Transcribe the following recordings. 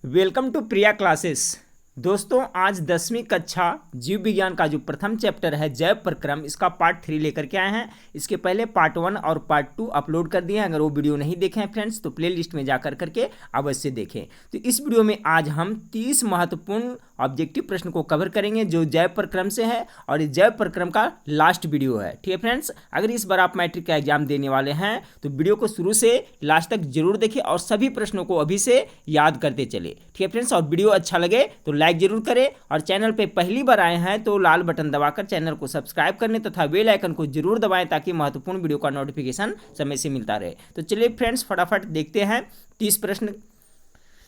Welcome to Priya classes. दोस्तों, आज 10वीं कक्षा जीव विज्ञान का जो प्रथम चैप्टर है जैव प्रक्रम, इसका पार्ट 3 लेकर के आए हैं। इसके पहले पार्ट 1 और पार्ट 2 अपलोड कर दिए हैं। अगर वो वीडियो नहीं देखे हैं फ्रेंड्स तो प्ले लिस्ट में जा करके अवश्य देखें। तो इस वीडियो में आज हम 30 महत्वपूर्ण ऑब्जेक्टिव प्रश्न को कवर करेंगे जो जैव प्रक्रम से है, और ये जैव प्रक्रम का लास्ट वीडियो है। ठीक है फ्रेंड्स, अगर इस बार आप मैट्रिक का एग्जाम देने वाले हैं तो वीडियो को शुरू से लास्ट तक जरूर देखें और सभी प्रश्नों को अभी से याद करते चले। ठीक है फ्रेंड्स, और वीडियो अच्छा लगे तो लाइक जरूर करें, और चैनल पे पहली बार आए हैं तो लाल बटन दबाकर चैनल को सब्सक्राइब करने तथा बेल आइकन को जरूर दबाएं ताकि महत्वपूर्ण वीडियो का नोटिफिकेशन समय से मिलता रहे। तो चलिए फ्रेंड्स, फटाफट देखते हैं 30 प्रश्न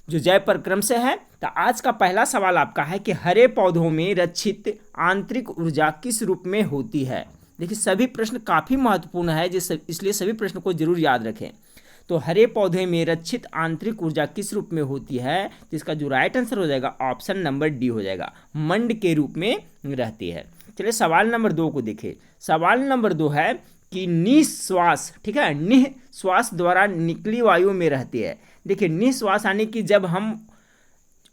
जो जैव प्रक्रम से है। तो आज का पहला सवाल आपका है कि हरे पौधों में रक्षित आंतरिक ऊर्जा किस रूप में होती है। देखिए, सभी प्रश्न काफ़ी महत्वपूर्ण है इसलिए सभी प्रश्न को जरूर याद रखें। तो हरे पौधे में रक्षित आंतरिक ऊर्जा किस रूप में होती है, तो इसका जो राइट आंसर हो जाएगा ऑप्शन नंबर डी हो जाएगा, मंड के रूप में रहती है। चलिए सवाल नंबर 2 को देखें। सवाल नंबर 2 है कि निःश्वास, ठीक है, निःश्वास द्वारा निकली वायु में रहती है। देखिए, निःश्वास यानी कि जब हम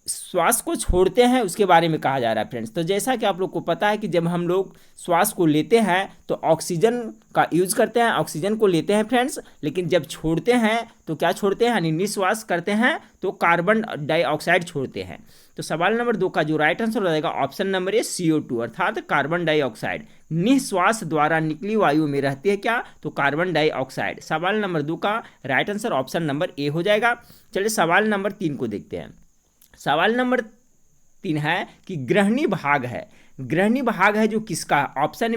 श्वास को छोड़ते हैं उसके बारे में कहा जा रहा है फ्रेंड्स। तो जैसा कि आप लोग को पता है कि जब हम लोग श्वास को लेते हैं तो ऑक्सीजन का यूज करते हैं, ऑक्सीजन को लेते हैं फ्रेंड्स, लेकिन जब छोड़ते हैं तो क्या छोड़ते हैं, यानी निःश्वास करते हैं तो कार्बन डाइऑक्साइड छोड़ते हैं। तो सवाल नंबर 2 का जो राइट आंसर हो जाएगा ऑप्शन नंबर ए CO2 अर्थात कार्बन डाइऑक्साइड। निःश्वास द्वारा निकली वायु में रहती है क्या, तो कार्बन डाइऑक्साइड। सवाल नंबर 2 का right answer option number A हो जाएगा। चलिए सवाल नंबर 3 को देखते हैं। सवाल नंबर 3 है कि ग्रहणी भाग है। ग्रहणी भाग है जो किसका, ऑप्शन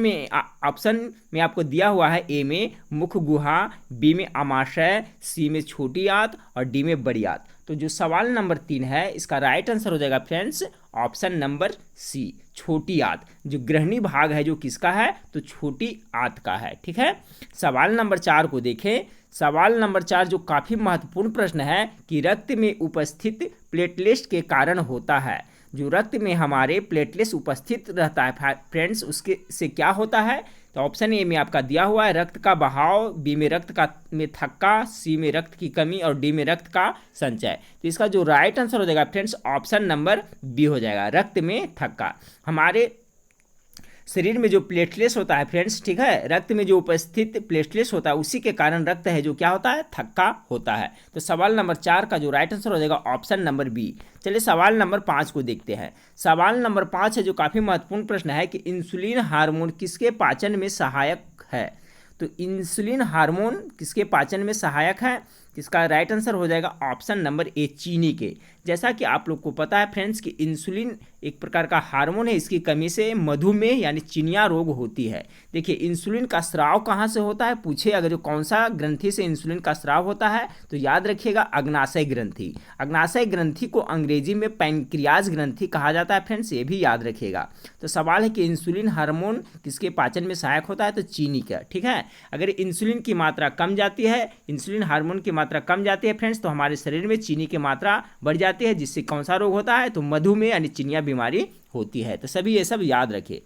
में आपको दिया हुआ है ए में मुख गुहा, बी में आमाशय, सी में छोटी आंत और डी में बड़ी आंत। तो जो सवाल नंबर 3 है इसका राइट आंसर हो जाएगा फ्रेंड्स ऑप्शन नंबर सी, छोटी आंत। जो ग्रहणी भाग है जो किसका है, तो छोटी आंत का है। ठीक है, सवाल नंबर 4 को देखें। सवाल नंबर 4 जो काफ़ी महत्वपूर्ण प्रश्न है कि रक्त में उपस्थित प्लेटलेट्स के कारण होता है। जो रक्त में हमारे प्लेटलेट्स उपस्थित रहता है फ्रेंड्स, उसके से क्या होता है, तो ऑप्शन ए में आपका दिया हुआ है रक्त का बहाव, बी में रक्त का में थक्का, सी में रक्त की कमी और डी में रक्त का संचय। तो इसका जो राइट आंसर हो जाएगा फ्रेंड्स ऑप्शन नंबर बी हो जाएगा, रक्त में थक्का। हमारे शरीर में जो प्लेटलेट्स होता है फ्रेंड्स, ठीक है, रक्त में जो उपस्थित प्लेटलेट्स होता है उसी के कारण रक्त है जो क्या होता है, थक्का होता है। तो सवाल नंबर 4 का जो राइट आंसर हो जाएगा ऑप्शन नंबर बी। चलिए सवाल नंबर 5 को देखते हैं। सवाल नंबर 5 है जो काफ़ी महत्वपूर्ण प्रश्न है कि इंसुलिन हार्मोन किसके पाचन में सहायक है। तो इंसुलिन हार्मोन किसके पाचन में सहायक है, इसका राइट आंसर हो जाएगा ऑप्शन नंबर ए, चीनी के। जैसा कि आप लोग को पता है फ्रेंड्स कि इंसुलिन एक प्रकार का हार्मोन है, इसकी कमी से मधुमेह यानी चिनिया रोग होती है। देखिए, इंसुलिन का स्राव कहाँ से होता है, पूछे अगर जो कौन सा ग्रंथि से इंसुलिन का स्राव होता है, तो याद रखिएगा अग्नाशय ग्रंथि। अग्नाशय ग्रंथि को अंग्रेजी में पैनक्रियाज ग्रंथि कहा जाता है फ्रेंड्स, ये भी याद रखिएगा। तो सवाल है कि इंसुलिन हार्मोन किसके पाचन में सहायक होता है, तो चीनी का। ठीक है, अगर इंसुलिन की मात्रा कम जाती है, इंसुलिन हार्मोन की मात्रा कम जाती है फ्रेंड्स, तो हमारे शरीर में चीनी की मात्रा बढ़ जाती है, जिससे कौन सा रोग होता है, तो मधुमेह यानी चिनिया बीमारी होती है। तो सभी ये सब याद रखिए।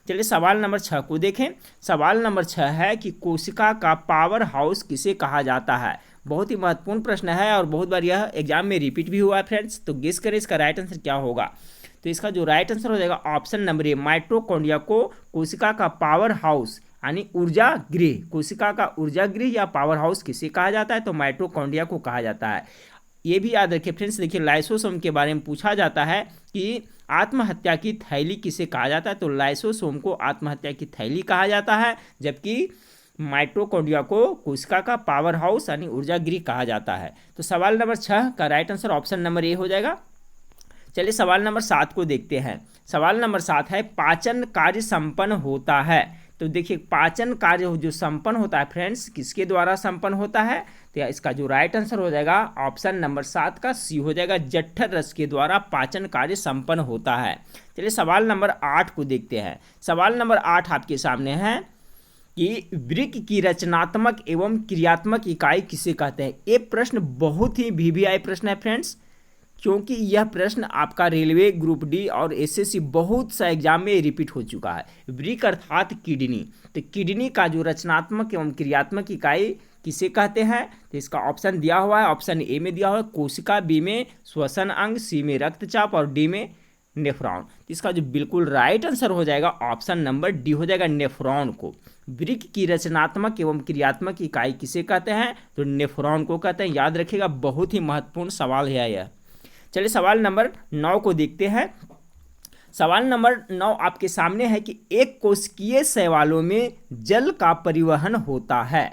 चलिए सवाल नंबर 6 को देखें। सवाल नंबर 6 है कि कोशिका का पावर हाउस किसे कहा जाता है। बहुत ही महत्वपूर्ण प्रश्न है और बहुत बार यह एग्जाम में रिपीट भी हुआ है फ्रेंड्स। तो गेस करें इसका राइट आंसर क्या होगा। तो इसका जो राइट आंसर हो जाएगा ऑप्शन नंबर ए, माइटोकॉन्ड्रिया को कोशिका का पावर हाउस यानी ऊर्जा गृह, कोशिका का ऊर्जा गृह या पावर हाउस किसे कहा जाता है, तो माइटोकॉन्ड्रिया को कहा जाता है। ये भी याद रखिए फ्रेंड्स। देखिए, लाइसोसोम के बारे में पूछा जाता है कि आत्महत्या की थैली किसे कहा जाता है, तो लाइसोसोम को आत्महत्या की थैली कहा जाता है, जबकि माइटोकॉन्ड्रिया को कोशिका का पावर हाउस यानी ऊर्जा गृह कहा जाता है। तो सवाल नंबर 6 का right answer option number A हो जाएगा। चलिए सवाल नंबर 7 को देखते हैं। सवाल नंबर 7 है पाचन कार्य संपन्न होता है। तो देखिए, पाचन कार्य जो संपन्न होता है फ्रेंड्स किसके द्वारा संपन्न होता है, तो इसका जो राइट आंसर हो जाएगा ऑप्शन नंबर 7 का सी हो जाएगा, जठर रस के द्वारा पाचन कार्य संपन्न होता है। चलिए सवाल नंबर 8 को देखते हैं। सवाल नंबर 8 आपके सामने है कि वृक्क की रचनात्मक एवं क्रियात्मक इकाई किसे कहते हैं। ये प्रश्न बहुत ही VVI प्रश्न है फ्रेंड्स, क्योंकि यह प्रश्न आपका रेलवे ग्रुप डी और SSC बहुत सा एग्जाम में रिपीट हो चुका है। वृक्क अर्थात किडनी। तो किडनी का जो रचनात्मक एवं क्रियात्मक इकाई किसे कहते हैं? तो इसका ऑप्शन दिया हुआ है, ऑप्शन ए में दिया हुआ है कोशिका, बी में श्वसन अंग, सी में रक्तचाप और डी में नेफ्रॉन। इसका जो बिल्कुल राइट आंसर हो जाएगा ऑप्शन नंबर डी हो जाएगा, नेफ्रॉन को। वृक्क की रचनात्मक एवं क्रियात्मक इकाई किसे कहते हैं? तो नेफ्रॉन को कहते हैं। याद रखिएगा, बहुत ही महत्वपूर्ण सवाल है यह। चलिए सवाल नंबर 9 को देखते हैं। सवाल नंबर 9 आपके सामने है कि एक कोशिकीय शैवालों में जल का परिवहन होता है।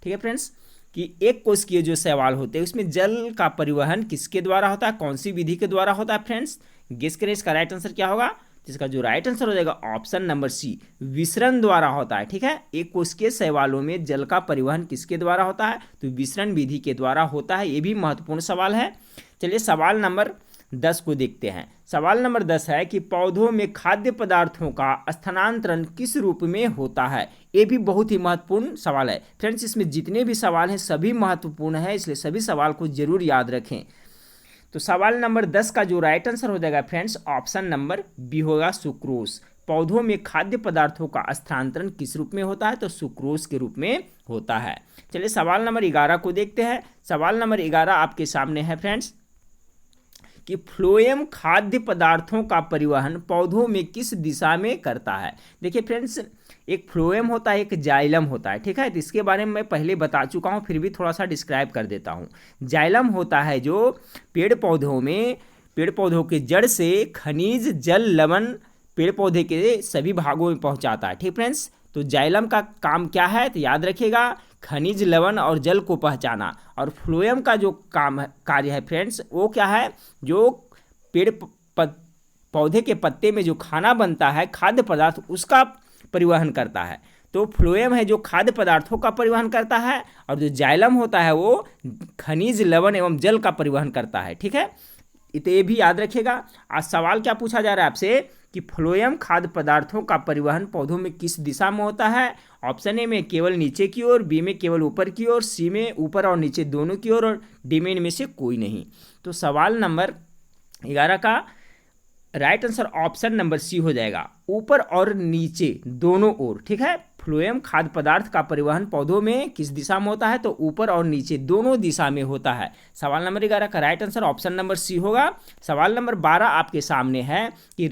ठीक है फ्रेंड्स, कि एक कोशिकीय जो शैवाल होते हैं उसमें जल का परिवहन किसके द्वारा होता है, कौन सी विधि के द्वारा होता है फ्रेंड्स? गेस करें इसका राइट आंसर क्या होगा? इसका जो राइट आंसर हो जाएगा ऑप्शन नंबर सी, विसरण द्वारा होता है। ठीक है, एक कोशिकीय शैवालों में जल का परिवहन किसके द्वारा होता है? तो विसरण विधि के द्वारा होता है। ये भी महत्वपूर्ण सवाल है। चलिए सवाल नंबर 10 को देखते हैं। सवाल नंबर 10 है कि पौधों में खाद्य पदार्थों का स्थानांतरण किस रूप में होता है? ये भी बहुत ही महत्वपूर्ण सवाल है फ्रेंड्स। इसमें जितने भी सवाल हैं सभी महत्वपूर्ण है, इसलिए सभी सवाल को जरूर याद रखें। तो सवाल नंबर 10 का जो राइट आंसर हो जाएगा फ्रेंड्स ऑप्शन नंबर बी होगा, सुक्रोज। पौधों में खाद्य पदार्थों का स्थानांतरण किस रूप में होता है? तो सुक्रोज के रूप में होता है। चलिए सवाल नंबर 11 को देखते हैं। सवाल नंबर 11 आपके सामने है फ्रेंड्स कि फ्लोएम खाद्य पदार्थों का परिवहन पौधों में किस दिशा में करता है? देखिए फ्रेंड्स, एक फ्लोएम होता है, एक जाइलम होता है। ठीक है, तो इसके बारे में मैं पहले बता चुका हूँ, फिर भी थोड़ा सा डिस्क्राइब कर देता हूँ। जाइलम होता है जो पेड़ पौधों के जड़ से खनिज, जल, लवण पेड़ पौधे के सभी भागों में पहुँचाता है। ठीक फ्रेंड्स, तो जाइलम का काम क्या है? तो याद रखिएगा, खनिज, लवण और जल को पहचाना। और फ्लोएम का जो कार्य है फ्रेंड्स वो क्या है? जो पेड़ पौधे के पत्ते में जो खाना बनता है, खाद्य पदार्थ, उसका परिवहन करता है। तो फ्लोएम है जो खाद्य पदार्थों का परिवहन करता है, और जो जाइलम होता है वो खनिज, लवण एवं जल का परिवहन करता है। ठीक है, तो ये भी याद रखिएगा। आज सवाल क्या पूछा जा रहा है आपसे कि फ्लोएम खाद्य पदार्थों का परिवहन पौधों में किस दिशा में होता है? ऑप्शन ए में केवल नीचे की ओर, बी में केवल ऊपर की ओर, सी में ऊपर और नीचे दोनों की ओर, और डी में इनमें से कोई नहीं। तो सवाल नंबर 11 का right answer option number C हो जाएगा, ऊपर और नीचे दोनों ओर। ठीक है, फ्लोएम खाद्य पदार्थ का परिवहन पौधों में किस दिशा में होता है? तो ऊपर और नीचे दोनों दिशा में होता है। सवाल नंबर 11 का right answer option number C होगा। सवाल नंबर 12 आपके सामने है कि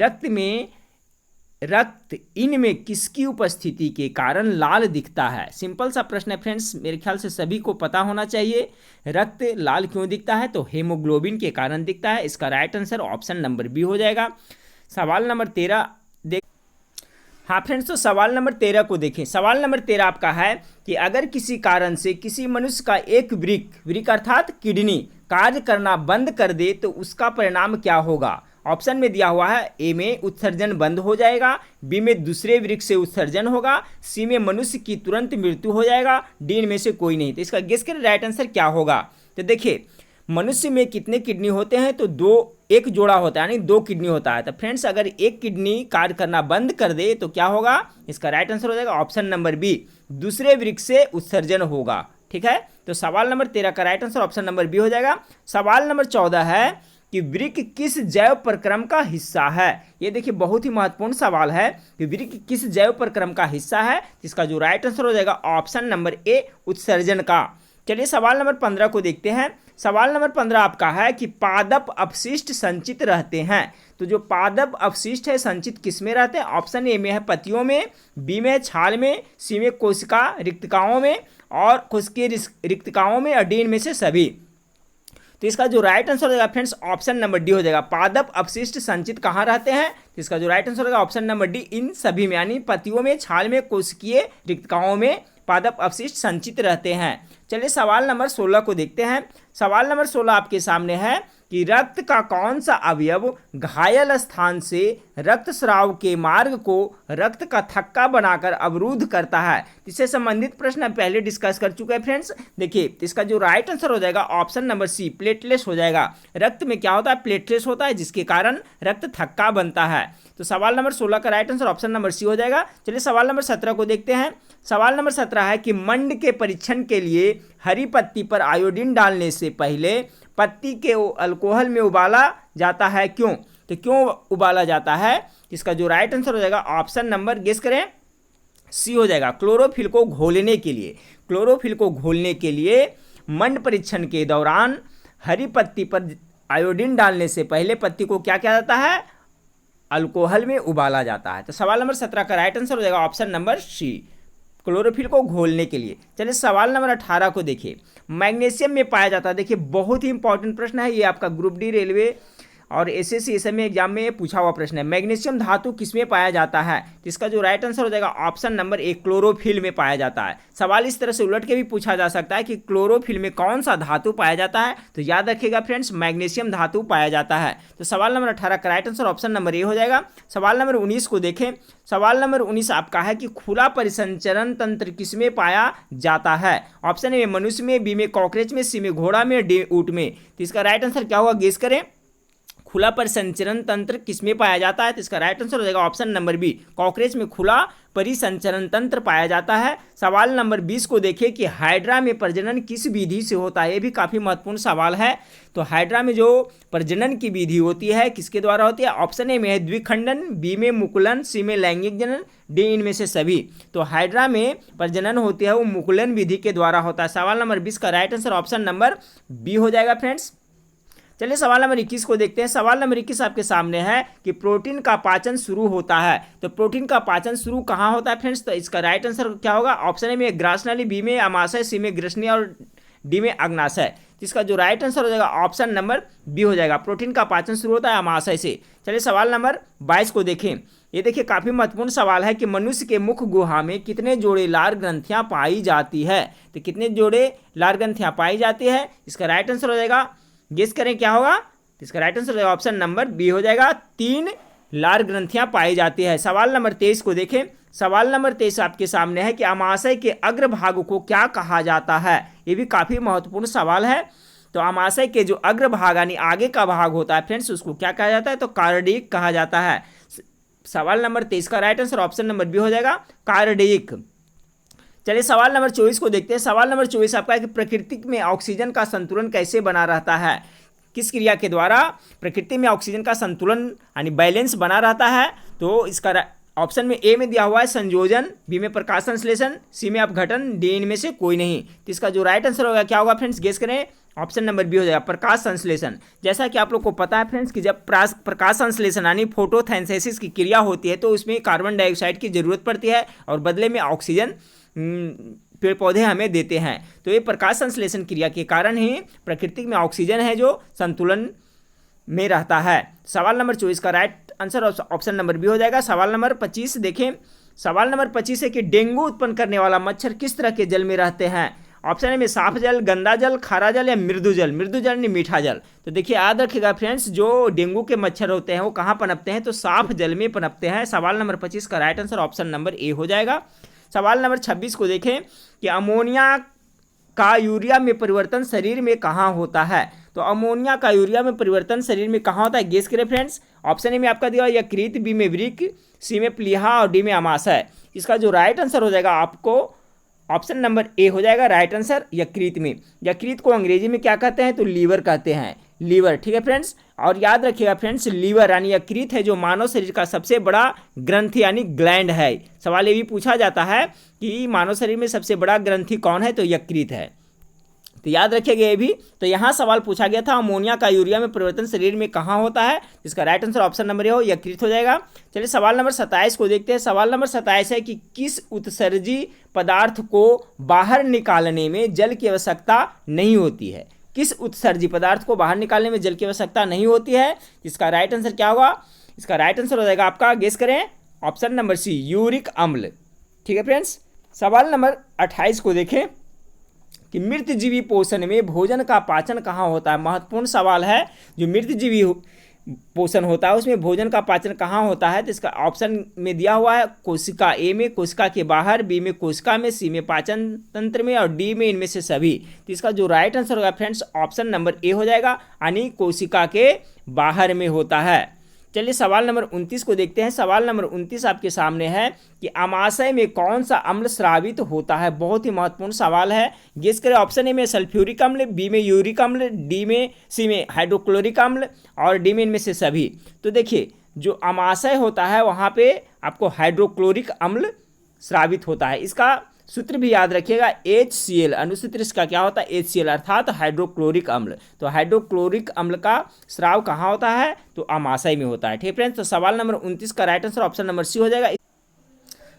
रक्त इनमें किसकी उपस्थिति के कारण लाल दिखता है? सिंपल सा प्रश्न है फ्रेंड्स, मेरे ख्याल से सभी को पता होना चाहिए। रक्त लाल क्यों दिखता है? तो हेमोग्लोबिन के कारण दिखता है। इसका right answer option number B हो जाएगा। सवाल नंबर 13 हाँ फ्रेंड्स, तो सवाल नंबर 13 को देखें। सवाल नंबर 13 आपका है कि अगर किसी कारण से किसी मनुष्य का एक वृक्क अर्थात किडनी कार्य करना बंद कर दे तो उसका परिणाम क्या होगा? ऑप्शन में दिया हुआ है, ए में उत्सर्जन बंद हो जाएगा, बी में दूसरे वृक्क से उत्सर्जन होगा, सी में मनुष्य की तुरंत मृत्यु हो जाएगा, डी इनमें से कोई नहीं। तो इसका गेस करें राइट आंसर क्या होगा? तो देखिए, मनुष्य में कितने किडनी होते हैं? तो एक जोड़ा होता है, यानी 2 किडनी होता है। तो फ्रेंड्स, अगर एक किडनी कार्य करना बंद कर दे तो क्या होगा? इसका राइट आंसर हो जाएगा ऑप्शन नंबर बी, दूसरे वृक्क से उत्सर्जन होगा। ठीक है, तो सवाल नंबर 13 का right answer option number B हो जाएगा। सवाल नंबर 14 है कि वृक्क किस जैव प्रक्रम का हिस्सा है? ये देखिए बहुत ही महत्वपूर्ण सवाल है कि वृक्क किस जैव प्रक्रम का हिस्सा है। इसका जो राइट आंसर हो जाएगा ऑप्शन नंबर ए, उत्सर्जन का। चलिए सवाल नंबर 15 को देखते हैं। सवाल नंबर 15 आपका है कि पादप अपशिष्ट संचित रहते हैं। तो जो पादप अपशिष्ट है संचित किस में रहते हैं? ऑप्शन ए में है पत्तियों में, बी में छाल में, सी में कोशिका रिक्तिकाओं में, और कोशिकीय रिक्तिकाओं में, और डी में से सभी। तो इसका जो राइट आंसर हो जाएगा फ्रेंड्स ऑप्शन नंबर डी हो जाएगा। पादप अपशिष्ट संचित कहाँ रहते हैं? तो इसका जो राइट आंसर होगा ऑप्शन नंबर डी, इन सभी में, यानी पत्तियों में, छाल में, कोशिकीय रिक्तिकाओं में पादप अपशिष्ट संचित रहते हैं। चलिए सवाल नंबर 16 को देखते हैं। सवाल नंबर 16 आपके सामने है कि रक्त का कौन सा अवयव घायल स्थान से रक्त स्राव के मार्ग को रक्त का थक्का बनाकर अवरुद्ध करता है? इससे संबंधित प्रश्न हम पहले डिस्कस कर चुके हैं फ्रेंड्स। देखिए इसका जो राइट आंसर हो जाएगा ऑप्शन नंबर सी, प्लेटलेट्स हो जाएगा। रक्त में क्या होता है? प्लेटलेट्स होता है, जिसके कारण रक्त थक्का बनता है। तो सवाल नंबर 16 का right answer option number C हो जाएगा। चलिए सवाल नंबर 17 को देखते हैं। सवाल नंबर 17 है कि मंड के परीक्षण के लिए हरी पत्ती पर आयोडीन डालने से पहले पत्ती के अल्कोहल में उबाला जाता है, क्यों? तो क्यों उबाला जाता है? इसका जो राइट आंसर हो जाएगा ऑप्शन नंबर गेस करें सी हो जाएगा, क्लोरोफिल को घोलने के लिए। क्लोरोफिल को घोलने के लिए मंड परीक्षण के दौरान हरी पत्ती पर आयोडीन डालने से पहले पत्ती को क्या किया जाता है, अल्कोहल में उबाला जाता है। तो सवाल नंबर 17 का राइट आंसर हो जाएगा ऑप्शन नंबर सी, क्लोरोफिल को घोलने के लिए। चलिए सवाल नंबर 18 को देखिए, मैग्नीशियम में पाया जाता है। देखिए बहुत ही इंपॉर्टेंट प्रश्न है ये, आपका ग्रुप डी रेलवे और एसएससी एसएम एग्जाम में पूछा हुआ प्रश्न है। मैग्नीशियम धातु किसमें पाया जाता है, तो इसका जो राइट आंसर हो जाएगा ऑप्शन नंबर ए, क्लोरोफिल में पाया जाता है। सवाल इस तरह से उलट के भी पूछा जा सकता है कि क्लोरोफिल में कौन सा धातु पाया जाता है, तो याद रखिएगा फ्रेंड्स मैग्नीशियम धातु पाया जाता है। तो सवाल नंबर 18 का right answer option number A हो जाएगा। सवाल नंबर 19 को देखें, सवाल नंबर 19 आपका है कि खुला परिसंचरण तंत्र किसमें पाया जाता है। ऑप्शन ए मनुष्य में, बी में कॉकरोच में, सी में घोड़ा में, डी ऊंट में। तो इसका राइट आंसर क्या होगा, गेस करें। खुला परिसंचरण तंत्र किसमें पाया जाता है, तो इसका राइट आंसर हो जाएगा ऑप्शन नंबर बी, कॉकरोच में खुला परिसंचरण तंत्र पाया जाता है। सवाल नंबर 20 को देखिए कि हाइड्रा में प्रजनन किस विधि से होता है, ये भी काफी महत्वपूर्ण सवाल है। तो हाइड्रा में जो प्रजनन की विधि होती है किसके द्वारा होती है, ऑप्शन ए में है द्विखंडन, बी में मुकुलन, सी में लैंगिक जनन, डी इनमें से सभी। तो हाइड्रा में प्रजनन होती है वो मुकुलन विधि के द्वारा होता है। सवाल नंबर 20 का right answer option number B हो जाएगा फ्रेंड्स। चलिए सवाल नंबर 21 को देखते हैं। सवाल नंबर 21 आपके सामने है कि प्रोटीन का पाचन शुरू होता है। तो प्रोटीन का पाचन शुरू कहाँ होता है फ्रेंड्स, तो इसका राइट आंसर क्या होगा, ऑप्शन ए में ग्रासनाली, बी में अमाशय, सी में ग्रसनी और डी में अग्नाशय। तो इसका जो राइट आंसर हो जाएगा ऑप्शन नंबर बी हो जाएगा, प्रोटीन का पाचन शुरू होता है अमाशय से। चलिए सवाल नंबर 22 को देखें, ये देखिए काफी महत्वपूर्ण सवाल है कि मनुष्य के मुख गुहा में कितने जोड़े लार ग्रंथियां पाई जाती है। तो कितने जोड़े लार ग्रंथियां पाई जाती है, इसका राइट आंसर हो जाएगा, गेस करें क्या होगा, तो इसका right answer option number B हो जाएगा, 3 लार ग्रंथियां पाई जाती है। सवाल नंबर 23 को देखें, सवाल नंबर 23 आपके सामने है कि अमाशय के अग्रभाग को क्या कहा जाता है। ये भी काफी महत्वपूर्ण सवाल है। तो अमाशय के जो अग्रभाग यानी आगे का भाग होता है फ्रेंड्स, उसको क्या कहा जाता है, तो कार्डियक कहा जाता है। सवाल नंबर 23 का right answer option number B हो जाएगा, कार्डियक। चलिए सवाल नंबर 24 को देखते हैं। सवाल नंबर 24 आपका है कि प्रकृति में ऑक्सीजन का संतुलन कैसे बना रहता है, किस क्रिया के द्वारा प्रकृति में ऑक्सीजन का संतुलन यानी बैलेंस बना रहता है। तो इसका ऑप्शन में ए में दिया हुआ है संयोजन, बी में प्रकाश संश्लेषण, सी में अपघटन, डी इनमें से कोई नहीं। तो इसका जो राइट आंसर होगा क्या होगा फ्रेंड्स, गेस करें, ऑप्शन नंबर बी हो जाएगा, प्रकाश संश्लेषण। जैसा कि आप लोग को पता है फ्रेंड्स कि जब प्रकाश संश्लेषण यानी फोटोसिंथेसिस की क्रिया होती है तो उसमें कार्बन डाइऑक्साइड की जरूरत पड़ती है और बदले में ऑक्सीजन पेड़ पौधे हमें देते हैं। तो ये प्रकाश संश्लेषण क्रिया के कारण ही प्रकृति में ऑक्सीजन है जो संतुलन में रहता है। सवाल नंबर 24 का right answer option number B हो जाएगा। सवाल नंबर 25 देखें, सवाल नंबर 25 है कि डेंगू उत्पन्न करने वाला मच्छर किस तरह के जल में रहते हैं। ऑप्शन ए में साफ जल, गंदा जल, खारा जल या मृदु जल। मृदु जल यानी मीठा जल। तो देखिए याद रखिएगा फ्रेंड्स, जो डेंगू के मच्छर होते हैं वो कहाँ पनपते हैं, तो साफ जल में पनपते हैं। सवाल नंबर 25 का right answer option number A हो जाएगा। सवाल नंबर 26 को देखें कि अमोनिया का यूरिया में परिवर्तन शरीर में कहाँ होता है। तो अमोनिया का यूरिया में परिवर्तन शरीर में कहाँ होता है, गेस करें फ्रेंड्स। ऑप्शन ए में आपका दिया यकृत, बी में वृक्क, सी में प्लीहा और डी में अमाशय। इसका जो राइट आंसर हो जाएगा आपको ऑप्शन नंबर ए हो जाएगा, राइट आंसर यकृत में। यकृत को अंग्रेजी में क्या कहते हैं, तो लीवर कहते हैं, लीवर। ठीक है फ्रेंड्स, और याद रखिएगा फ्रेंड्स, लीवर यानी यकृत है जो मानव शरीर का सबसे बड़ा ग्रंथि यानी ग्लैंड है। सवाल ये भी पूछा जाता है कि मानव शरीर में सबसे बड़ा ग्रंथि कौन है, तो यकृत है। तो याद रखिएगा ये भी। तो यहाँ सवाल पूछा गया था अमोनिया का यूरिया में परिवर्तन शरीर में कहाँ होता है, इसका right answer option number A हो यकृत हो जाएगा। चलिए सवाल नंबर 27 को देखते हैं। सवाल नंबर 27 है कि किस उत्सर्जी पदार्थ को बाहर निकालने में जल की आवश्यकता नहीं होती है। किस उत्सर्जी पदार्थ को बाहर निकालने में जल की आवश्यकता नहीं होती है, इसका राइट आंसर क्या होगा, इसका राइट आंसर हो जाएगा आपका, गेस करें, ऑप्शन नंबर सी यूरिक अम्ल। ठीक है फ्रेंड्स, सवाल नंबर 28 को देखें कि मृतजीवी पोषण में भोजन का पाचन कहाँ होता है। महत्वपूर्ण सवाल है, जो मृतजीवी पोषण होता है उसमें भोजन का पाचन कहाँ होता है। तो इसका ऑप्शन में दिया हुआ है कोशिका, ए में कोशिका के बाहर, बी में कोशिका में, सी में पाचन तंत्र में और डी में इनमें से सभी। तो इसका जो राइट आंसर होगा फ्रेंड्स ऑप्शन नंबर ए हो जाएगा, यानी कोशिका के बाहर में होता है। चलिए सवाल नंबर 29 को देखते हैं। सवाल नंबर 29 आपके सामने है कि अमाशय में कौन सा अम्ल स्रावित होता है। बहुत ही महत्वपूर्ण सवाल है, गेस करें। ऑप्शन ए में सल्फ्यूरिक अम्ल, बी में यूरिक अम्ल, सी में हाइड्रोक्लोरिक अम्ल और डी में इनमें से सभी। तो देखिए जो अमाशय होता है वहाँ पे आपको हाइड्रोक्लोरिक अम्ल स्रावित होता है। इसका सूत्र भी याद रखिएगा, HCl अनुसूत्र इसका क्या होता है, HCl अर्थात हाइड्रोक्लोरिक अम्ल। तो हाइड्रोक्लोरिक अम्ल का स्राव कहाँ होता है, तो अमाशय में होता है। ठीक है फ्रेंड्स, तो सवाल नंबर 29 का right answer option number C हो जाएगा।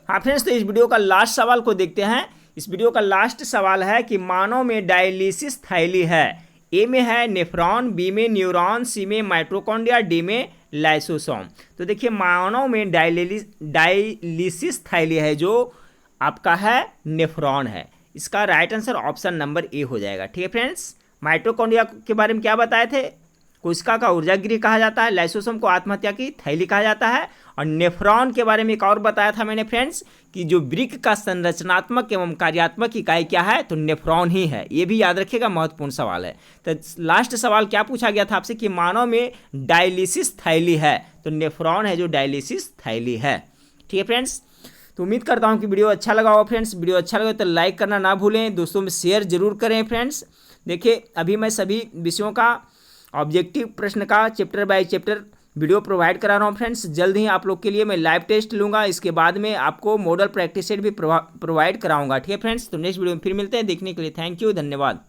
हाँ फ्रेंड्स, तो इस वीडियो का लास्ट सवाल को देखते हैं। इस वीडियो का लास्ट सवाल है कि मानव में डायलिसिस थैली है। ए में है नेफ्रॉन, बी में न्यूरॉन, सी में माइटोकॉन्ड्रिया, डी में लाइसोसोम। तो देखिए मानव में डायलिसिस थैली है जो आपका है नेफ्रॉन है। इसका right answer option number A हो जाएगा। ठीक है फ्रेंड्स, माइटोकॉन्ड्रिया के बारे में क्या बताए थे, कोशिका का ऊर्जा गृह कहा जाता है, लाइसोसोम को आत्महत्या की थैली कहा जाता है, और नेफ्रॉन के बारे में एक और बताया था मैंने फ्रेंड्स कि जो वृक्क का संरचनात्मक एवं कार्यात्मक इकाई क्या है, तो नेफ्रॉन ही है। ये भी याद रखिएगा, महत्वपूर्ण सवाल है। तो लास्ट सवाल क्या पूछा गया था आपसे कि मानव में डायलिसिस थैली है, तो नेफ्रॉन है जो डायलिसिस थैली है। ठीक है फ्रेंड्स, तो उम्मीद करता हूँ कि वीडियो अच्छा लगा होगा फ्रेंड्स। वीडियो अच्छा लगे तो लाइक करना ना भूलें, दोस्तों में शेयर जरूर करें फ्रेंड्स। देखिए अभी मैं सभी विषयों का ऑब्जेक्टिव प्रश्न का chapter by chapter video provide करा रहा हूँ फ्रेंड्स। जल्द ही आप लोग के लिए मैं लाइव टेस्ट लूँगा, इसके बाद में आपको मॉडल प्रैक्टिस सेट भी प्रोवाइड कराऊंगा। ठीक है फ्रेंड्स, तो नेक्स्ट वीडियो में फिर मिलते हैं। देखने के लिए थैंक यू, धन्यवाद।